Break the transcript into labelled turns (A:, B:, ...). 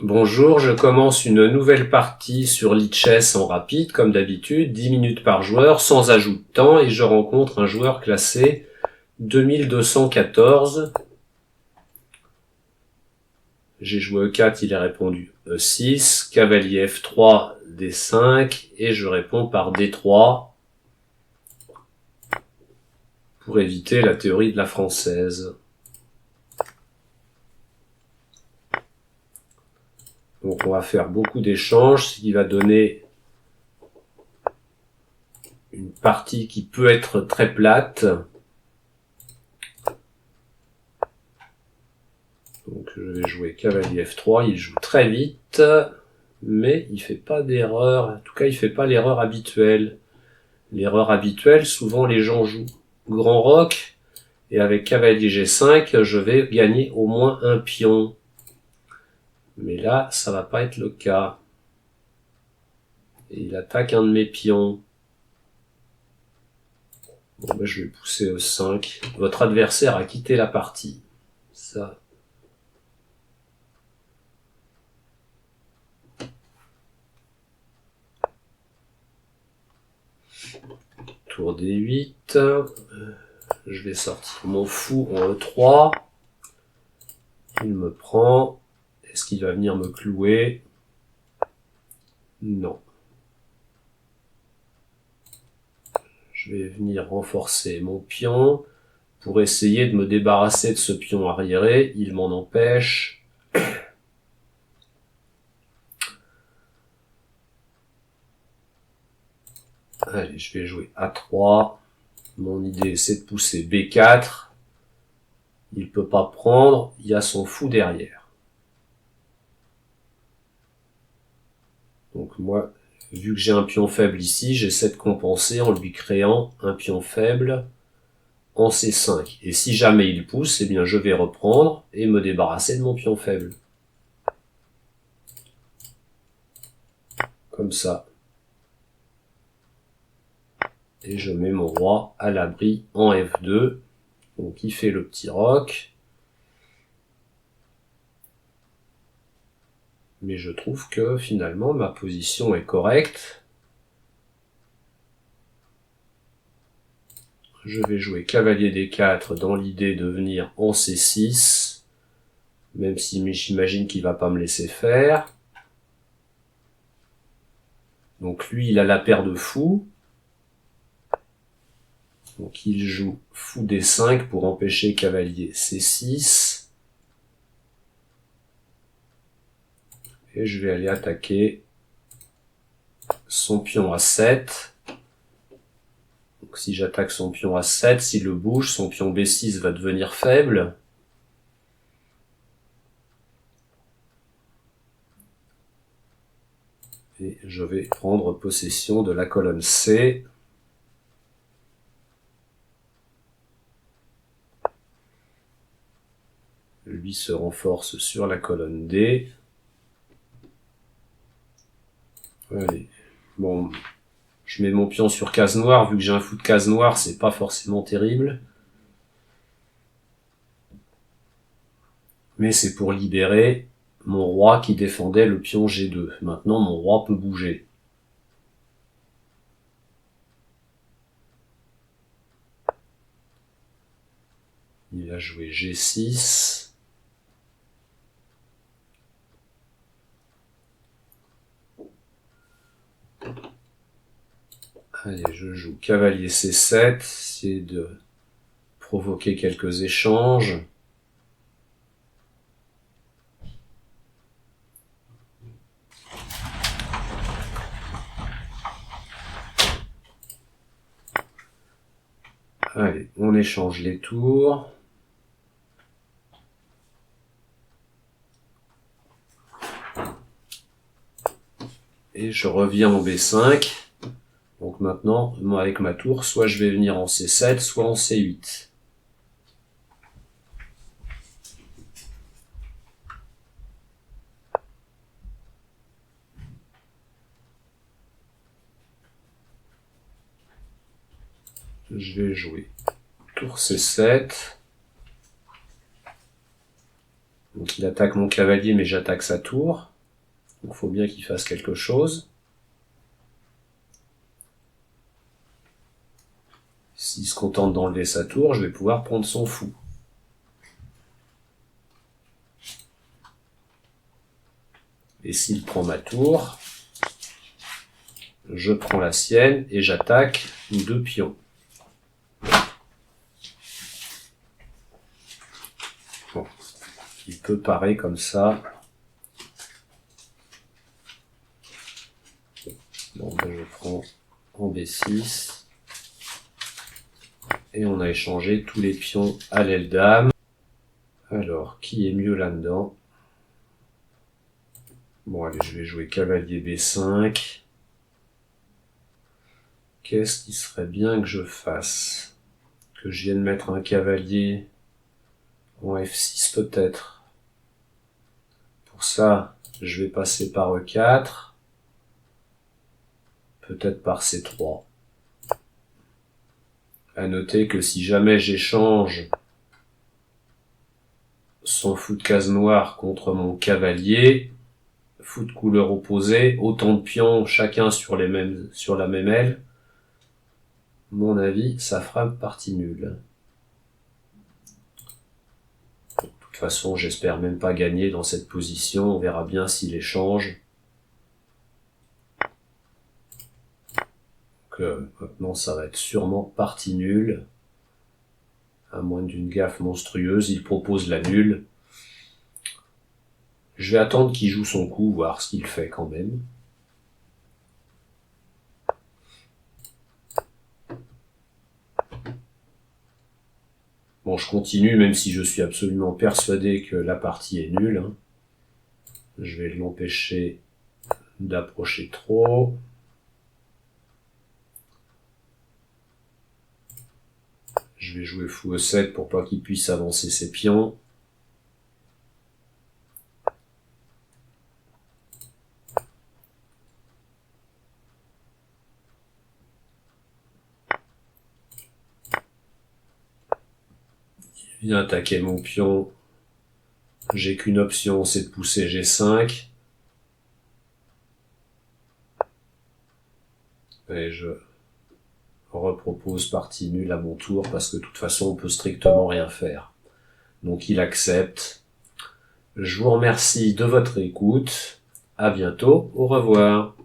A: Bonjour, je commence une nouvelle partie sur Lichess en rapide, comme d'habitude, 10 minutes par joueur, sans ajout de temps, et je rencontre un joueur classé 2214. J'ai joué E4, il a répondu E6, cavalier F3, D5, et je réponds par D3, pour éviter la théorie de la française. Donc on va faire beaucoup d'échanges, ce qui va donner une partie qui peut être très plate. Donc je vais jouer cavalier F3, il joue très vite, mais il fait pas d'erreur, en tout cas il fait pas l'erreur habituelle. L'erreur habituelle, souvent les gens jouent grand roc, et avec cavalier G5, je vais gagner au moins un pion. Mais là, ça va pas être le cas. Et il attaque un de mes pions. Bon, ben, je vais pousser E5. Votre adversaire a quitté la partie. Ça. Tour D8. Je vais sortir mon fou en E3. Il me prend. Est-ce qu'il va venir me clouer? Non. Je vais venir renforcer mon pion pour essayer de me débarrasser de ce pion arriéré. Il m'en empêche. Allez, je vais jouer A3. Mon idée, c'est de pousser B4. Il peut pas prendre. Il y a son fou derrière. Donc moi, vu que j'ai un pion faible ici, j'essaie de compenser en lui créant un pion faible en C5. Et si jamais il pousse, eh bien je vais reprendre et me débarrasser de mon pion faible. Comme ça. Et je mets mon roi à l'abri en F2. Donc il fait le petit roc. Mais je trouve que finalement ma position est correcte. Je vais jouer cavalier D4 dans l'idée de venir en C6. Même si j'imagine qu'il va pas me laisser faire. Donc lui, il a la paire de fous. Donc il joue fou D5 pour empêcher cavalier C6. Et je vais aller attaquer son pion à 7. Donc si j'attaque son pion à 7, s'il le bouge, son pion B6 va devenir faible. Et je vais prendre possession de la colonne C. Lui se renforce sur la colonne D. Allez. Bon, je mets mon pion sur case noire, vu que j'ai un fou de case noire, c'est pas forcément terrible. Mais c'est pour libérer mon roi qui défendait le pion G2. Maintenant, mon roi peut bouger. Il a joué G6. Allez, je joue cavalier C7, essayer de provoquer quelques échanges. Allez, on échange les tours. Et je reviens en B5. Donc maintenant, avec ma tour, soit je vais venir en C7, soit en C8. Je vais jouer tour C7. Donc il attaque mon cavalier, mais j'attaque sa tour. Donc il faut bien qu'il fasse quelque chose. S'il se contente d'enlever sa tour, je vais pouvoir prendre son fou. Et s'il prend ma tour, je prends la sienne et j'attaque 2 pions. Bon. Il peut parer comme ça. Bon, ben je prends en B6. Et on a échangé tous les pions à l'aile dame. Alors, qui est mieux là-dedans? Bon, allez, je vais jouer cavalier B5. Qu'est-ce qui serait bien que je fasse? Que je vienne mettre un cavalier en F6 peut-être. Pour ça, je vais passer par E4. Peut-être par C3. À noter que si jamais j'échange son fou de case noire contre mon cavalier, fou de couleur opposée, autant de pions chacun sur la même aile, mon avis, ça fera partie nulle. De toute façon, j'espère même pas gagner dans cette position, on verra bien s'il échange. Donc, maintenant, ça va être sûrement partie nulle. À moins d'une gaffe monstrueuse, il propose la nulle. Je vais attendre qu'il joue son coup, voir ce qu'il fait quand même. Bon, je continue, même si je suis absolument persuadé que la partie est nulle. Je vais l'empêcher d'approcher trop. Je vais jouer fou E7 pour pas qu'il puisse avancer ses pions. Il vient attaquer mon pion. J'ai qu'une option, c'est de pousser G5. Et je repropose partie nulle à mon tour parce que de toute façon on peut strictement rien faire. Donc il accepte. Je vous remercie de votre écoute. À bientôt. Au revoir.